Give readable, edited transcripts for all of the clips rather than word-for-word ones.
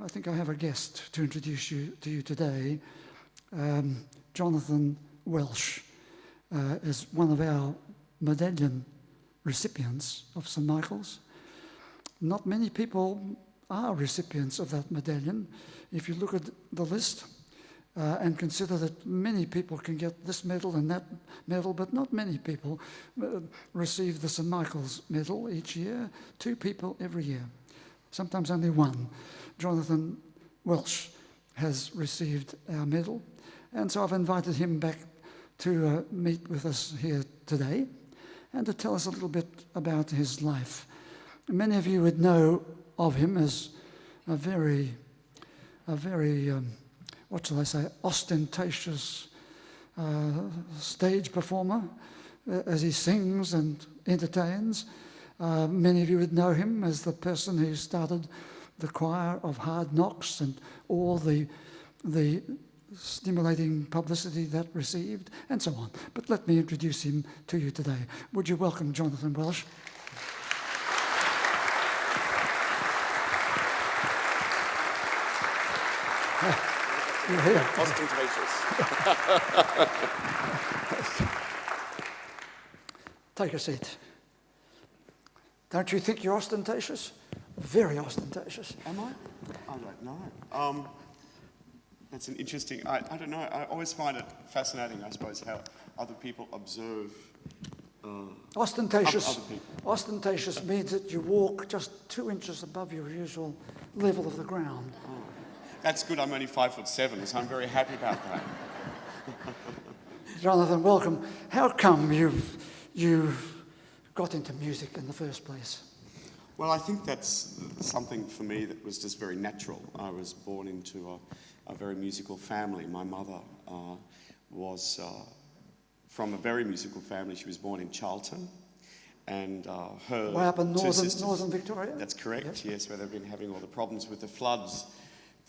I think I have a guest to introduce to you today. Johnathon Welch is one of our medallion recipients of St. Michael's. Not many people are recipients of that medallion. If you look at the list and consider that many people can get this medal and that medal, but not many people receive the St. Michael's medal each year. 2 people every year, sometimes only 1. Johnathon Welch has received our medal, and so I've invited him back to meet with us here today and to tell us a little bit about his life. Many of you would know of him as a very what shall I say, ostentatious stage performer as he sings and entertains. Many of you would know him as the person who started the choir of Hard Knocks and all the stimulating publicity that received, and so on. But let me introduce him to you today. Would you welcome Johnathon Welch? You're here. Ostentatious. Take a seat. Don't you think you're ostentatious? Very ostentatious. Am I? I don't know. That's an interesting, I don't know, I always find it fascinating, I suppose, how other people observe ostentatious. Other people. Ostentatious means that you walk just 2 inches above your usual level of the ground. Oh. That's good, I'm only 5'7", so I'm very happy about that. Johnathon, welcome. How come you got into music in the first place? Well, I think that's something for me that was just very natural. I was born into a very musical family. My mother was from a very musical family. She was born in Charlton, and her way up in sisters, northern Victoria? That's correct, yes, where they've been having all the problems with the floods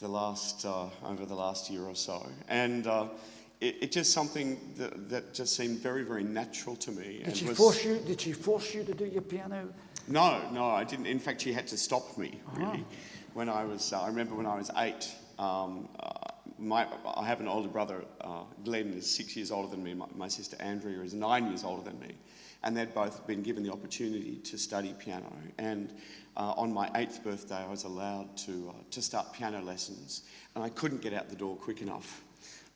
over the last year or so. And it just something that just seemed very, very natural to me. Did she force you to do your piano? No, I didn't. In fact, she had to stop me, really. When I remember when I was 8, I have an older brother, Glenn is 6 years older than me. My sister Andrea is 9 years older than me. And they'd both been given the opportunity to study piano. And on my 8th birthday, I was allowed to start piano lessons. And I couldn't get out the door quick enough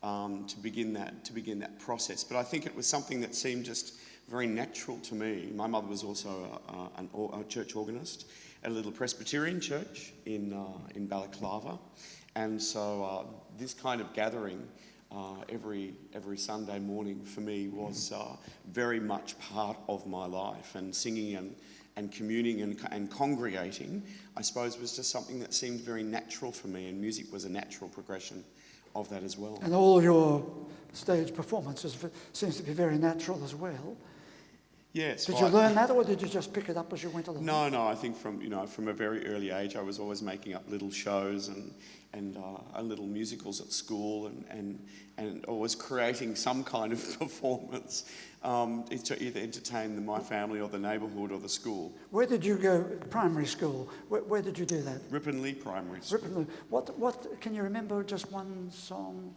to begin that process. But I think it was something that seemed just very natural to me. My mother was also a church organist at a little Presbyterian church in Balaclava. And so this kind of gathering every Sunday morning for me was very much part of my life, and singing and communing and congregating, I suppose, was just something that seemed very natural for me, and music was a natural progression of that as well. And all your stage performances seems to be very natural as well. Yes. Did you learn that, or did you just pick it up as you went along? No. I think from a very early age, I was always making up little shows and little musicals at school, and always creating some kind of performance to either entertain my family or the neighbourhood or the school. Where did you go? Primary school. Where did you do that? Ripponlea Primary School. Ripponlea. What can you remember? Just one song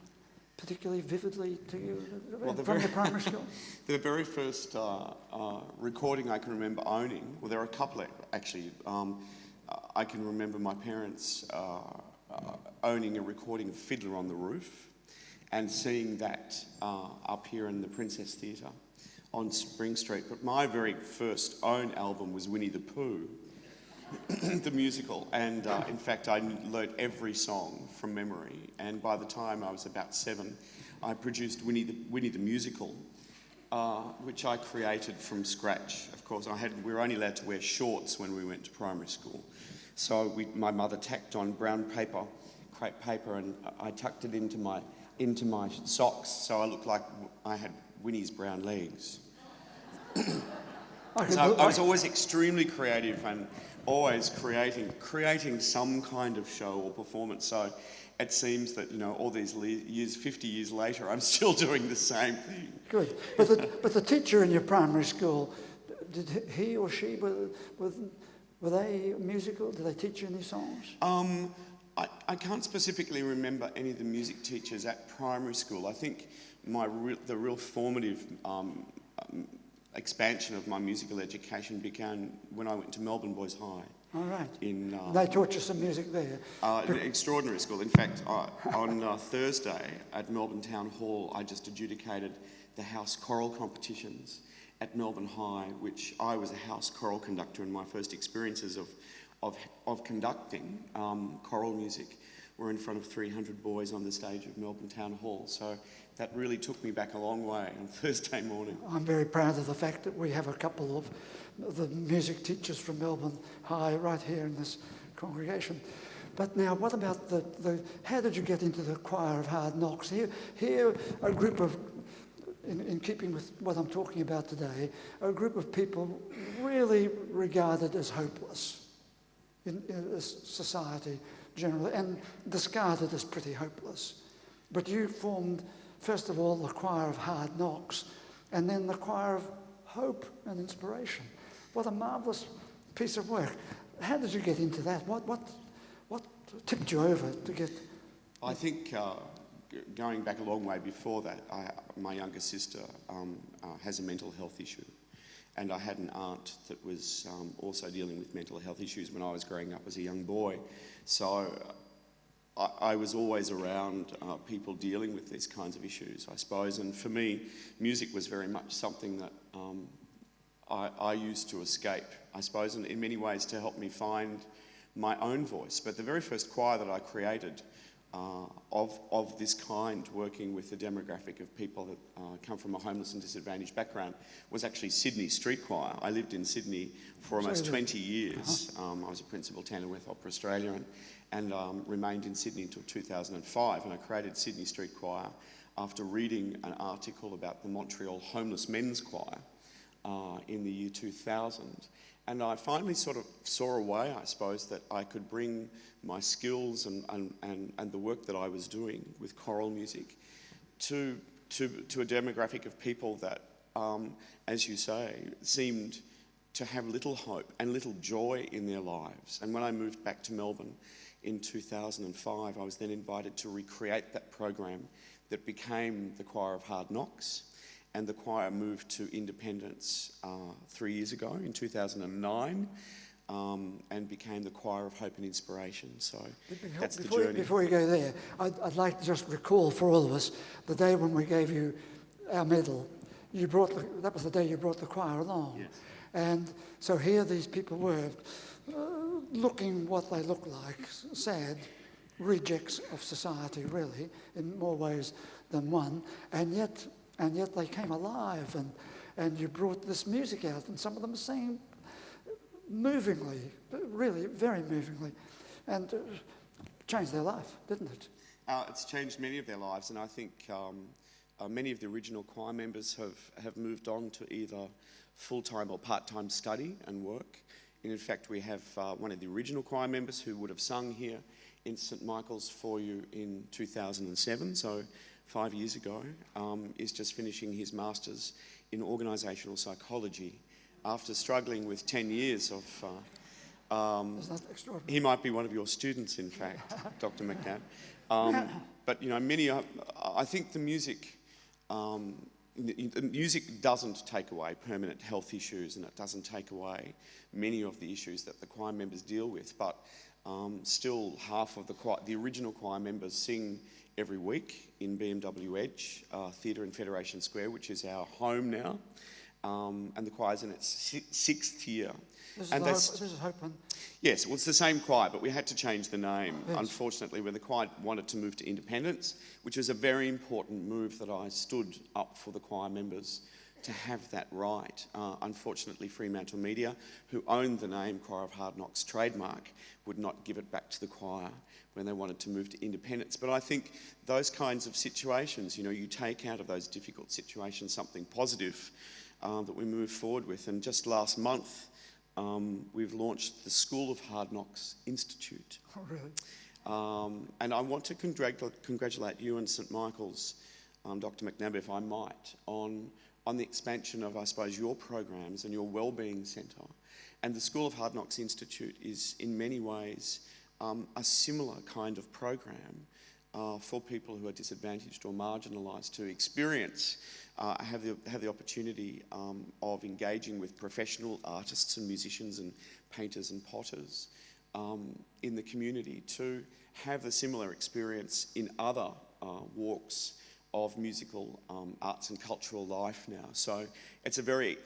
particularly vividly to you from your primary school? The very first recording I can remember owning, well, there are a couple actually. I can remember my parents owning a recording of Fiddler on the Roof and seeing that up here in the Princess Theatre on Spring Street. But my very first own album was Winnie the Pooh, the musical, and in fact I learnt every song from memory, and by the time I was about 7 I produced Winnie the Musical, which I created from scratch. Of course, we were only allowed to wear shorts when we went to primary school, so my mother tacked on brown paper, crepe paper, and I tucked it into my socks so I looked like I had Winnie's brown legs. So I was always extremely creative and always creating some kind of show or performance. So it seems that, all these years, 50 years later, I'm still doing the same thing. Good. But the teacher in your primary school, did he or she, were they musical? Did they teach you any songs? I can't specifically remember any of the music teachers at primary school. I think the real formative expansion of my musical education began when I went to Melbourne Boys High. All right. In They taught you some music there? an extraordinary school. In fact, on Thursday at Melbourne Town Hall, I just adjudicated the house choral competitions at Melbourne High, which I was a house choral conductor, and my first experiences of conducting choral music were in front of 300 boys on the stage of Melbourne Town Hall. So that really took me back a long way on Thursday morning. I'm very proud of the fact that we have a couple of the music teachers from Melbourne High right here in this congregation. But now, what about how did you get into the choir of hard knocks? Here a group of, in keeping with what I'm talking about today, a group of people really regarded as hopeless in society generally, and discarded as pretty hopeless. But you formed, first of all, the choir of hard knocks, and then the choir of hope and inspiration. What a marvellous piece of work. How did you get into that? What tipped you over to get... I think going back a long way before that, my younger sister has a mental health issue. And I had an aunt that was also dealing with mental health issues when I was growing up as a young boy. So I was always around people dealing with these kinds of issues, I suppose. And for me, music was very much something that I used to escape, I suppose, and in many ways to help me find my own voice. But the very first choir that I created of this kind, working with the demographic of people that come from a homeless and disadvantaged background, was actually Sydney Street Choir. I lived in Sydney for almost 20 years. I was a principal tenor with Opera Australia and remained in Sydney until 2005, and I created Sydney Street Choir after reading an article about the Montreal Homeless Men's Choir in the year 2000. And I finally sort of saw a way, I suppose, that I could bring my skills and the work that I was doing with choral music to a demographic of people that, as you say, seemed to have little hope and little joy in their lives. And when I moved back to Melbourne in 2005, I was then invited to recreate that program that became the Choir of Hard Knocks. And the choir moved to independence 3 years ago, in 2009, and became the Choir of Hope and Inspiration. So that's the journey. Before you go there, I'd like to just recall for all of us the day when we gave you our medal. That was the day you brought the choir along. Yes. And so here these people were, looking what they look like, sad rejects of society, really, in more ways than one, and yet they came alive, and you brought this music out, and some of them sang movingly, really very movingly, and changed their life, didn't it? It's changed many of their lives, and I think many of the original choir members have moved on to either full-time or part-time study and work. And in fact, we have one of the original choir members who would have sung here in St Michael's for you in 2007, so 5 years ago, is just finishing his Masters in Organisational Psychology after struggling with 10 years of... Isn't that extraordinary? He might be one of your students, in fact, Dr Macnab. But, you know, I think the music doesn't take away permanent health issues, and it doesn't take away many of the issues that the choir members deal with, but still half of the original choir members sing every week in BMW Edge Theatre in Federation Square, which is our home now, and the choir's in its sixth year. This is Hope and... Yes, well, it's the same choir, but we had to change the name, yes, unfortunately, when the choir wanted to move to independence, which was a very important move that I stood up for the choir members to have that right. Unfortunately, Fremantle Media, who owned the name Choir of Hard Knocks trademark, would not give it back to the choir when they wanted to move to independence. But I think those kinds of situations, you know, you take out of those difficult situations something positive that we move forward with. And just last month, we've launched the School of Hard Knocks Institute. Oh, really? And I want to congratulate you and St Michael's, Dr Macnab, if I might, on the expansion of, I suppose, your programs and your wellbeing centre. And the School of Hard Knocks Institute is in many ways a similar kind of program for people who are disadvantaged or marginalised to experience, have the opportunity of engaging with professional artists and musicians and painters and potters in the community, to have a similar experience in other walks of musical arts and cultural life now. So it's a very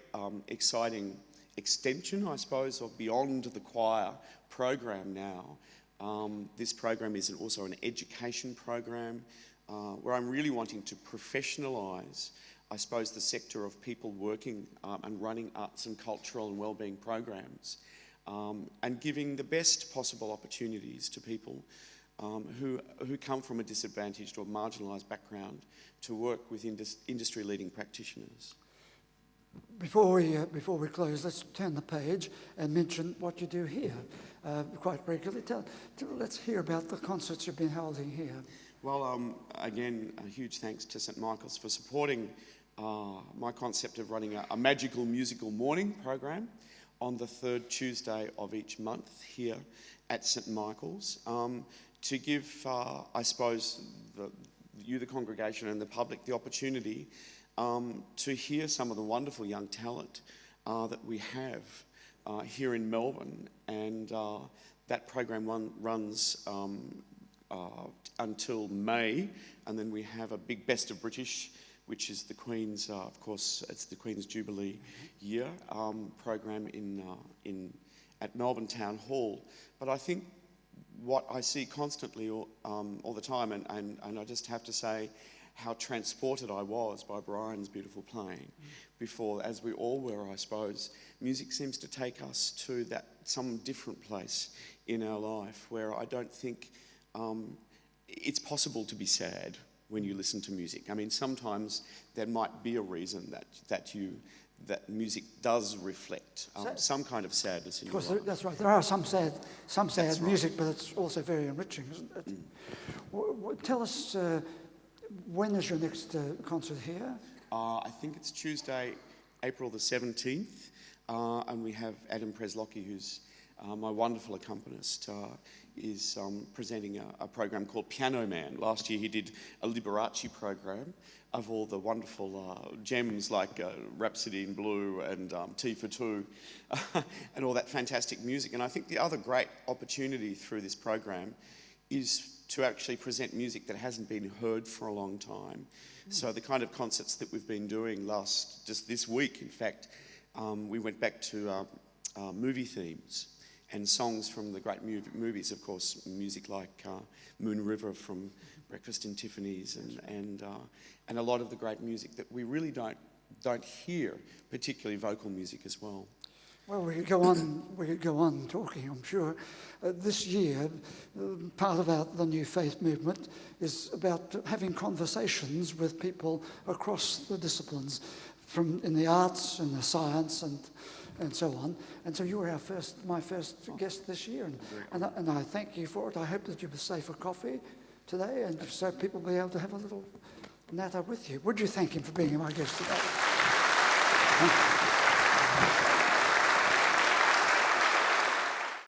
exciting extension, I suppose, of beyond the choir program now. This program is also an education program where I'm really wanting to professionalise, I suppose, the sector of people working and running arts and cultural and wellbeing programs, and giving the best possible opportunities to people who come from a disadvantaged or marginalised background to work with industry-leading practitioners. Before we close, let's turn the page and mention what you do here quite regularly. Let's hear about the concerts you've been holding here. Well, again, a huge thanks to St Michael's for supporting my concept of running a magical musical morning program on the third Tuesday of each month here at St Michael's, to give, I suppose, the congregation and the public the opportunity to hear some of the wonderful young talent that we have here in Melbourne. And that program runs until May, and then we have a big Best of British, which is the Queen's, of course, it's the Queen's Jubilee year program at Melbourne Town Hall. But I think what I see constantly all the time, and I just have to say how transported I was by Brian's beautiful playing before, as we all were, I suppose. Music seems to take us to some different place in our life where I don't think it's possible to be sad when you listen to music. I mean, sometimes there might be a reason that music does reflect some kind of sadness in your life. That's right. There are some sad That's music, right. but it's also very enriching, isn't it? Tell us, when is your next concert here? I think it's Tuesday, April the 17th, and we have Adam Preslocky, who's my wonderful accompanist, is presenting a program called Piano Man. Last year he did a Liberace program of all the wonderful gems like Rhapsody in Blue and T for Two and all that fantastic music. And I think the other great opportunity through this program is to actually present music that hasn't been heard for a long time. So the kind of concerts that we've been doing just this week, in fact, we went back to movie themes and songs from the great movies, of course, music like Moon River from Breakfast in Tiffany's and a lot of the great music that we really don't hear, particularly vocal music as well. Well, we could go on talking, I'm sure. This year, part of the New Faith movement is about having conversations with people across the disciplines, in the arts and the science and so on. And so you were my first guest this year, and I thank you for it. I hope that you will stay for coffee today, and so people will be able to have a little natter with you. Would you thank him for being my guest today? Thank you.